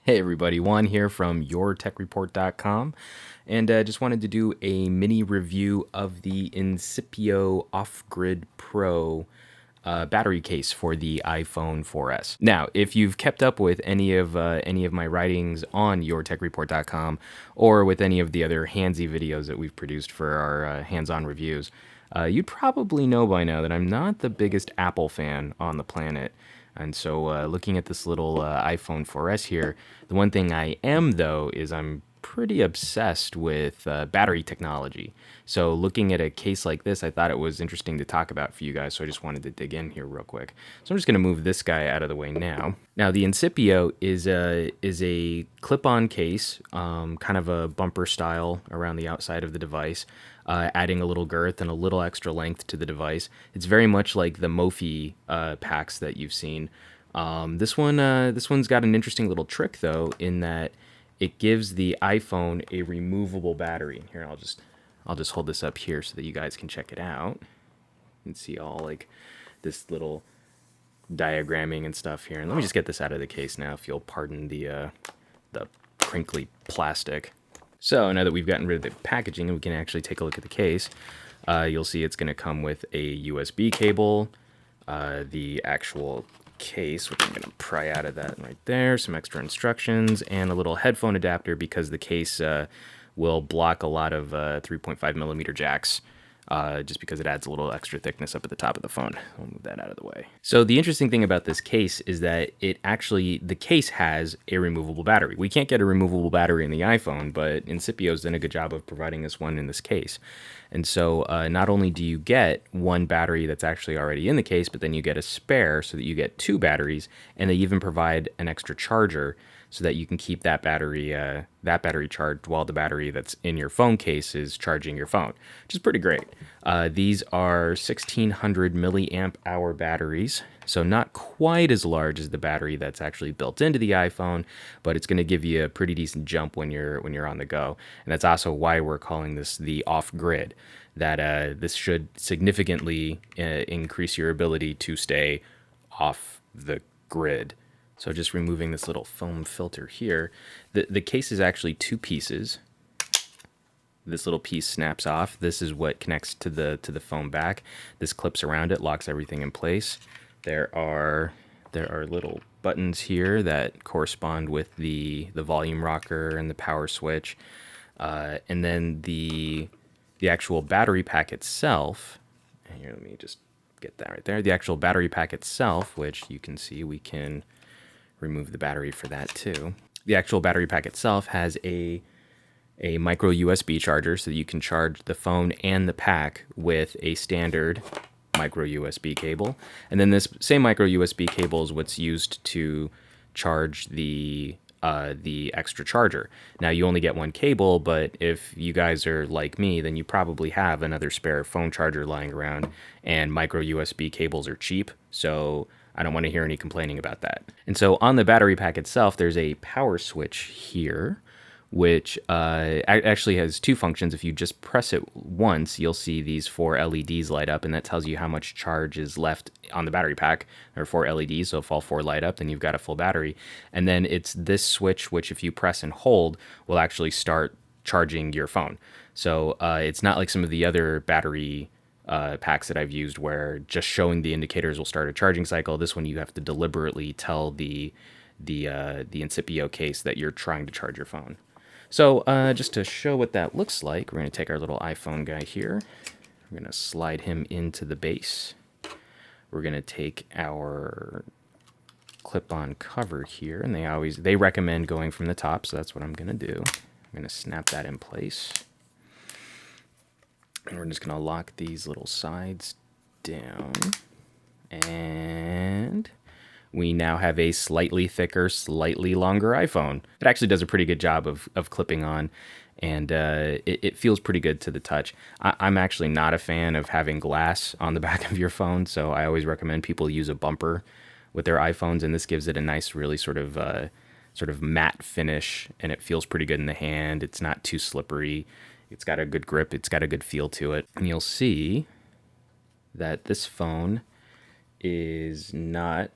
Hey everybody, Juan here from yourtechreport.com, and just wanted to do a mini review of the Incipio offGRID Pro battery case for the iPhone 4S. Now, if you've kept up with any of my writings on yourtechreport.com or with any of the other handsy videos that we've produced for our hands-on reviews, you'd probably know by now that I'm not the biggest Apple fan on the planet. And so looking at this little iPhone 4S here, the one thing I am, though, is I'm pretty obsessed with battery technology. So looking at a case like this, I thought it was interesting to talk about for you guys, so I just wanted to dig in here real quick. So I'm just going to move this guy out of the way now. Now, the Incipio is a clip-on case, kind of a bumper style around the outside of the device, adding a little girth and a little extra length to the device. It's very much like the Mophie packs that you've seen. This one's got an interesting little trick, though, in that it gives the iPhone a removable battery. Here, I'll just hold this up here so that you guys can check it out and see all like this little diagramming and stuff here. And let me just get this out of the case now, if you'll pardon the crinkly plastic. So now that we've gotten rid of the packaging and we can actually take a look at the case, you'll see it's going to come with a USB cable, the actual case, which I'm going to pry out of that right there, some extra instructions, and a little headphone adapter because the case will block a lot of 3.5 millimeter jacks. Just because it adds a little extra thickness up at the top of the phone. I'll move that out of the way. So the interesting thing about this case is that the case has a removable battery. We can't get a removable battery in the iPhone, but Incipio's done a good job of providing us one in this case. And so not only do you get one battery that's actually already in the case, but then you get a spare so that you get two batteries, and they even provide an extra charger so that you can keep that battery charged while the battery that's in your phone case is charging your phone, which is pretty great. These are 1600 milliamp hour batteries, so not quite as large as the battery that's actually built into the iPhone, but it's going to give you a pretty decent jump when you're on the go. And that's also why we're calling this the offGRID. That this should significantly increase your ability to stay off the grid. So just removing this little foam filter here. The case is actually two pieces. This little piece snaps off. This is what connects to the foam back. This clips around it, locks everything in place. There are little buttons here that correspond with the volume rocker and the power switch. And then the actual battery pack itself. Here, let me just get that right there. The actual battery pack itself, which you can see we can remove the battery for that too. The actual battery pack itself has a micro USB charger so that you can charge the phone and the pack with a standard micro USB cable. And then this same micro USB cable is what's used to charge the extra charger. Now you only get one cable, but if you guys are like me, then you probably have another spare phone charger lying around, and micro USB cables are cheap, so I don't want to hear any complaining about that. And so on the battery pack itself, there's a power switch here, which actually has two functions. If you just press it once, you'll see these 4 LEDs light up, and that tells you how much charge is left on the battery pack. There are 4 LEDs, so if all 4 light up, then you've got a full battery. And then it's this switch, which if you press and hold, will actually start charging your phone. So it's not like some of the other battery packs that I've used where just showing the indicators will start a charging cycle. This one you have to deliberately tell the Incipio case that you're trying to charge your phone. So just to show what that looks like, we're going to take our little iPhone guy here. We're going to slide him into the base. We're going to take our clip-on cover here, and they recommend going from the top, so that's what I'm going to do. I'm going to snap that in place. And we're just going to lock these little sides down. And we now have a slightly thicker, slightly longer iPhone. It actually does a pretty good job of clipping on, and it feels pretty good to the touch. I'm actually not a fan of having glass on the back of your phone, so I always recommend people use a bumper with their iPhones, and this gives it a nice, really sort of matte finish, and it feels pretty good in the hand. It's not too slippery. It's got a good grip. It's got a good feel to it. And you'll see that this phone is not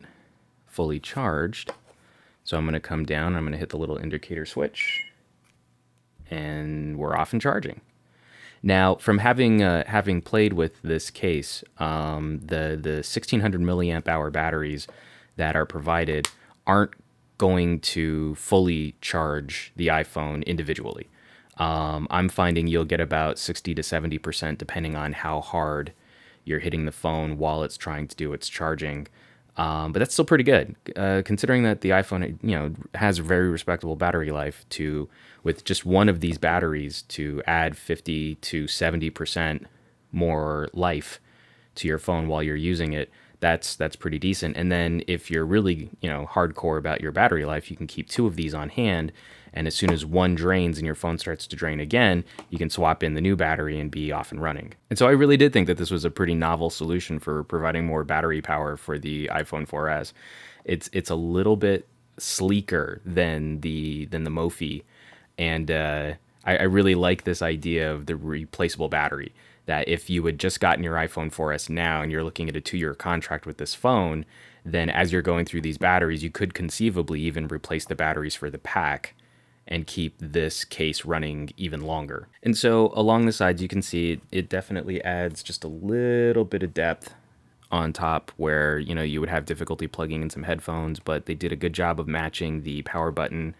fully charged. So I'm going to come down, I'm going to hit the little indicator switch, and we're off and charging. Now, from having played with this case, the 1600 milliamp hour batteries that are provided aren't going to fully charge the iPhone individually. I'm finding you'll get about 60 to 70% depending on how hard you're hitting the phone while it's trying to do its charging. But that's still pretty good, considering that the iPhone, has a very respectable battery life. With just one of these batteries to add 50 to 70% more life to your phone while you're using it, that's pretty decent. And then if you're really, hardcore about your battery life, you can keep two of these on hand. And as soon as one drains and your phone starts to drain again, you can swap in the new battery and be off and running. And so I really did think that this was a pretty novel solution for providing more battery power for the iPhone 4S. It's a little bit sleeker than the Mophie, and I really like this idea of the replaceable battery. That if you had just gotten your iPhone 4S now and you're looking at a 2-year contract with this phone, then as you're going through these batteries, you could conceivably even replace the batteries for the pack and keep this case running even longer. And so along the sides, you can see it definitely adds just a little bit of depth on top where, you would have difficulty plugging in some headphones, but they did a good job of matching the power button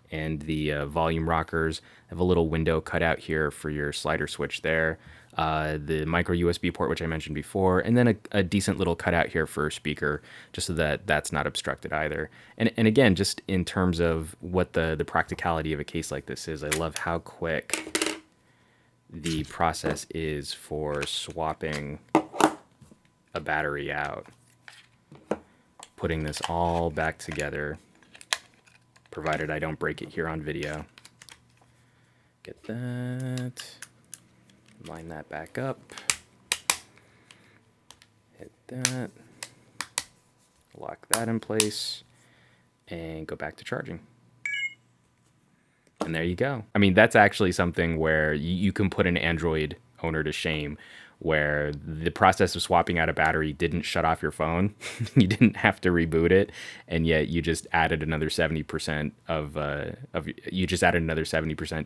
and the volume rockers. I have a little window cut out here for your slider switch there. The micro USB port, which I mentioned before, and then a decent little cutout here for a speaker, just so that that's not obstructed either. And again, just in terms of what the practicality of a case like this is, I love how quick the process is for swapping a battery out. Putting this all back together, provided I don't break it here on video. Get that. Line that back up. Hit that. Lock that in place. And go back to charging. And there you go. I mean, that's actually something where you can put an Android owner to shame, where the process of swapping out a battery didn't shut off your phone. You didn't have to reboot it, and yet you just added another 70%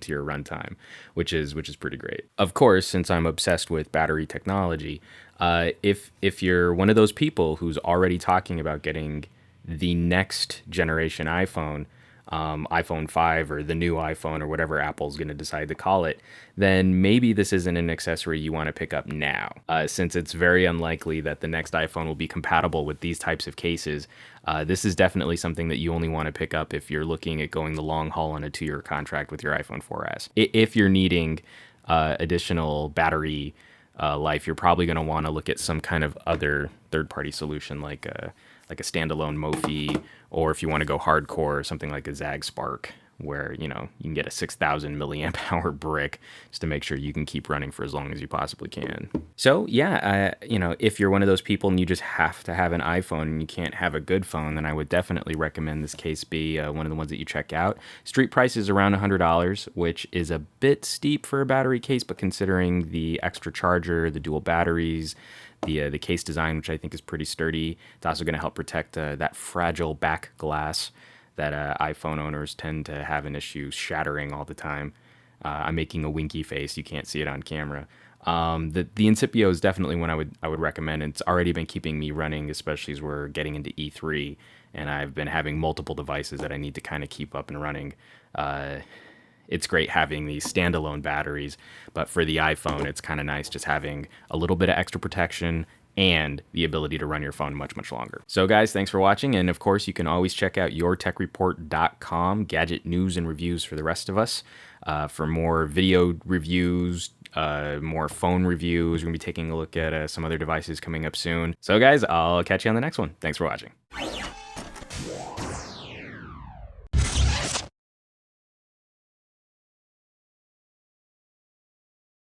to your runtime, which is pretty great. Of course, since I'm obsessed with battery technology, if you're one of those people who's already talking about getting the next generation iPhone, iPhone 5 or the new iPhone or whatever Apple's going to decide to call it, then maybe this isn't an accessory you want to pick up now, since it's very unlikely that the next iPhone will be compatible with these types of cases. This is definitely something that you only want to pick up if you're looking at going the long haul on a 2-year contract with your iPhone 4S. If you're needing additional battery life, you're probably going to want to look at some kind of other third-party solution like a standalone Mophie, or if you want to go hardcore, something like a Zag Spark, where you can get a 6,000 milliamp hour brick just to make sure you can keep running for as long as you possibly can. So yeah, if you're one of those people and you just have to have an iPhone and you can't have a good phone, then I would definitely recommend this case be one of the ones that you check out. Street price is around $100, which is a bit steep for a battery case, but considering the extra charger, the dual batteries, the case design, which I think is pretty sturdy, it's also going to help protect that fragile back glass that iPhone owners tend to have an issue shattering all the time. I'm making a winky face. You can't see it on camera. The Incipio is definitely one I would recommend. It's already been keeping me running, especially as we're getting into E3, and I've been having multiple devices that I need to kind of keep up and running. It's great having these standalone batteries, but for the iPhone, it's kind of nice just having a little bit of extra protection and the ability to run your phone much, much longer. So guys, thanks for watching. And of course, you can always check out yourtechreport.com, gadget news and reviews for the rest of us. For more video reviews, more phone reviews. We're going to be taking a look at some other devices coming up soon. So guys, I'll catch you on the next one. Thanks for watching.